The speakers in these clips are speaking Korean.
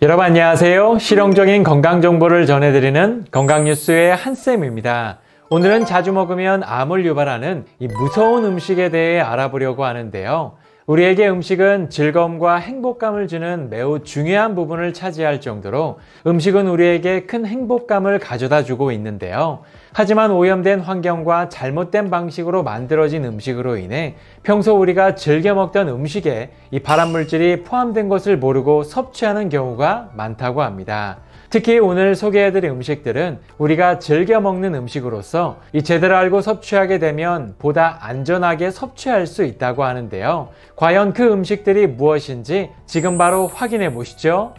여러분 안녕하세요. 실용적인 건강 정보를 전해드리는 건강뉴스의 한쌤입니다. 오늘은 자주 먹으면 암을 유발하는 이 무서운 음식에 대해 알아보려고 하는데요. 우리에게 음식은 즐거움과 행복감을 주는 매우 중요한 부분을 차지할 정도로 음식은 우리에게 큰 행복감을 가져다 주고 있는데요. 하지만 오염된 환경과 잘못된 방식으로 만들어진 음식으로 인해 평소 우리가 즐겨 먹던 음식에 이 발암물질이 포함된 것을 모르고 섭취하는 경우가 많다고 합니다. 특히 오늘 소개해드릴 음식들은 우리가 즐겨 먹는 음식으로서 이 제대로 알고 섭취하게 되면 보다 안전하게 섭취할 수 있다고 하는데요. 과연 그 음식들이 무엇인지 지금 바로 확인해 보시죠.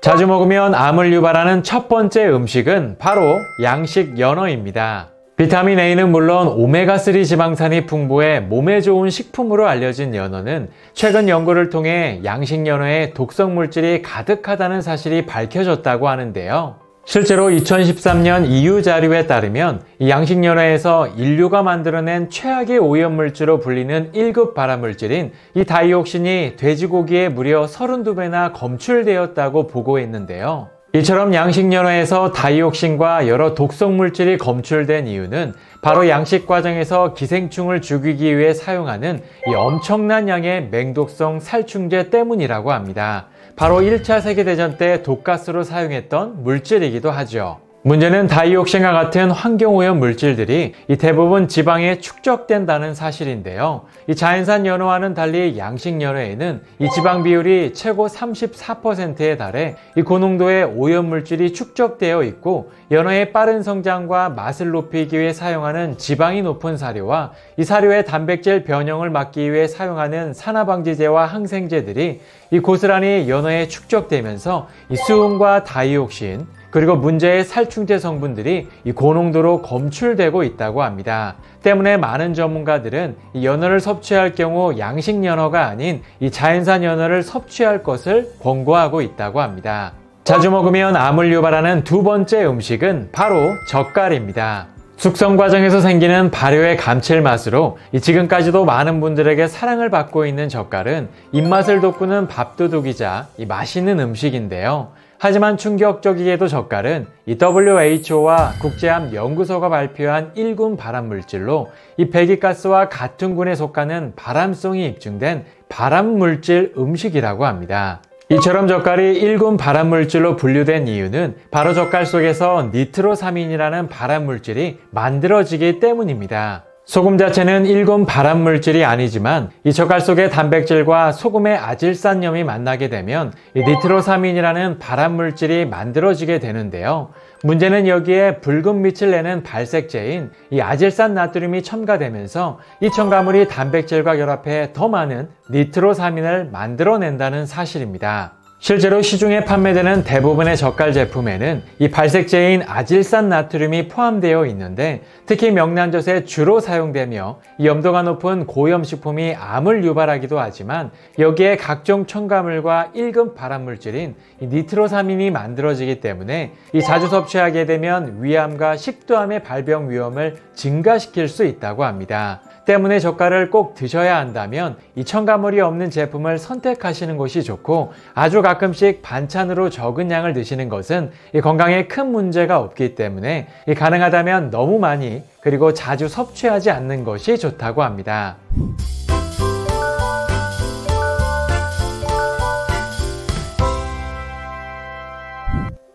자주 먹으면 암을 유발하는 첫 번째 음식은 바로 양식 연어입니다. 비타민 A는 물론 오메가3 지방산이 풍부해 몸에 좋은 식품으로 알려진 연어는 최근 연구를 통해 양식 연어에 독성 물질이 가득하다는 사실이 밝혀졌다고 하는데요. 실제로 2013년 EU 자료에 따르면 이 양식 연어에서 인류가 만들어낸 최악의 오염물질로 불리는 1급 발암물질인 이 다이옥신이 돼지고기에 무려 32배나 검출되었다고 보고했는데요. 이처럼 양식 연어에서 다이옥신과 여러 독성 물질이 검출된 이유는 바로 양식 과정에서 기생충을 죽이기 위해 사용하는 이 엄청난 양의 맹독성 살충제 때문이라고 합니다. 바로 1차 세계대전 때 독가스로 사용했던 물질이기도 하죠. 문제는 다이옥신과 같은 환경오염 물질들이 대부분 지방에 축적된다는 사실인데요. 이 자연산 연어와는 달리 양식 연어에는 이 지방 비율이 최고 34%에 달해 이 고농도의 오염 물질이 축적되어 있고 연어의 빠른 성장과 맛을 높이기 위해 사용하는 지방이 높은 사료와 이 사료의 단백질 변형을 막기 위해 사용하는 산화방지제와 항생제들이 이 고스란히 연어에 축적되면서 이 수은과 다이옥신 그리고 문제의 살충제 성분들이 이 고농도로 검출되고 있다고 합니다. 때문에 많은 전문가들은 이 연어를 섭취할 경우 양식 연어가 아닌 이 자연산 연어를 섭취할 것을 권고하고 있다고 합니다. 자주 먹으면 암을 유발하는 두 번째 음식은 바로 젓갈입니다. 숙성 과정에서 생기는 발효의 감칠맛으로 지금까지도 많은 분들에게 사랑을 받고 있는 젓갈은 입맛을 돋구는 밥도둑이자 맛있는 음식인데요. 하지만 충격적이게도 젓갈은 이 WHO와 국제암연구소가 발표한 1군 발암물질로 이 배기가스와 같은 군에 속하는 발암성이 입증된 발암물질 음식이라고 합니다. 이처럼 젓갈이 1군 발암물질로 분류된 이유는 바로 젓갈 속에서 니트로사민이라는 발암물질이 만들어지기 때문입니다. 소금 자체는 1군 발암물질이 아니지만 이 젓갈 속의 단백질과 소금의 아질산염이 만나게 되면 이 니트로사민이라는 발암물질이 만들어지게 되는데요. 문제는 여기에 붉은 빛을 내는 발색제인 이 아질산 나트륨이 첨가되면서 이 첨가물이 단백질과 결합해 더 많은 니트로사민을 만들어낸다는 사실입니다. 실제로 시중에 판매되는 대부분의 젓갈 제품에는 이 발색제인 아질산 나트륨이 포함되어 있는데 특히 명란젓에 주로 사용되며 이 염도가 높은 고염식품이 암을 유발하기도 하지만 여기에 각종 첨가물과 1급 발암물질인 이 니트로사민이 만들어지기 때문에 이 자주 섭취하게 되면 위암과 식도암의 발병 위험을 증가시킬 수 있다고 합니다. 때문에 젓갈을 꼭 드셔야 한다면 이 첨가물이 없는 제품을 선택하시는 것이 좋고 아주 가끔씩 반찬으로 적은 양을 드시는 것은 이 건강에 큰 문제가 없기 때문에 가능하다면 너무 많이 그리고 자주 섭취하지 않는 것이 좋다고 합니다.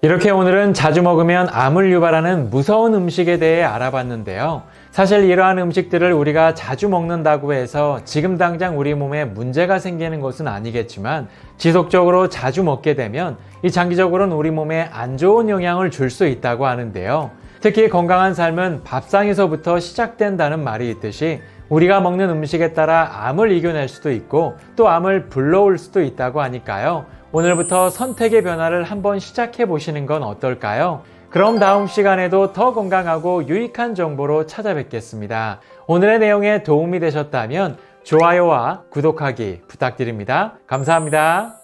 이렇게 오늘은 자주 먹으면 암을 유발하는 무서운 음식에 대해 알아봤는데요. 사실 이러한 음식들을 우리가 자주 먹는다고 해서 지금 당장 우리 몸에 문제가 생기는 것은 아니겠지만 지속적으로 자주 먹게 되면 이 장기적으로는 우리 몸에 안 좋은 영향을 줄 수 있다고 하는데요. 특히 건강한 삶은 밥상에서부터 시작된다는 말이 있듯이 우리가 먹는 음식에 따라 암을 이겨낼 수도 있고 또 암을 불러올 수도 있다고 하니까요. 오늘부터 선택의 변화를 한번 시작해 보시는 건 어떨까요? 그럼 다음 시간에도 더 건강하고 유익한 정보로 찾아뵙겠습니다. 오늘의 내용에 도움이 되셨다면 좋아요와 구독하기 부탁드립니다. 감사합니다.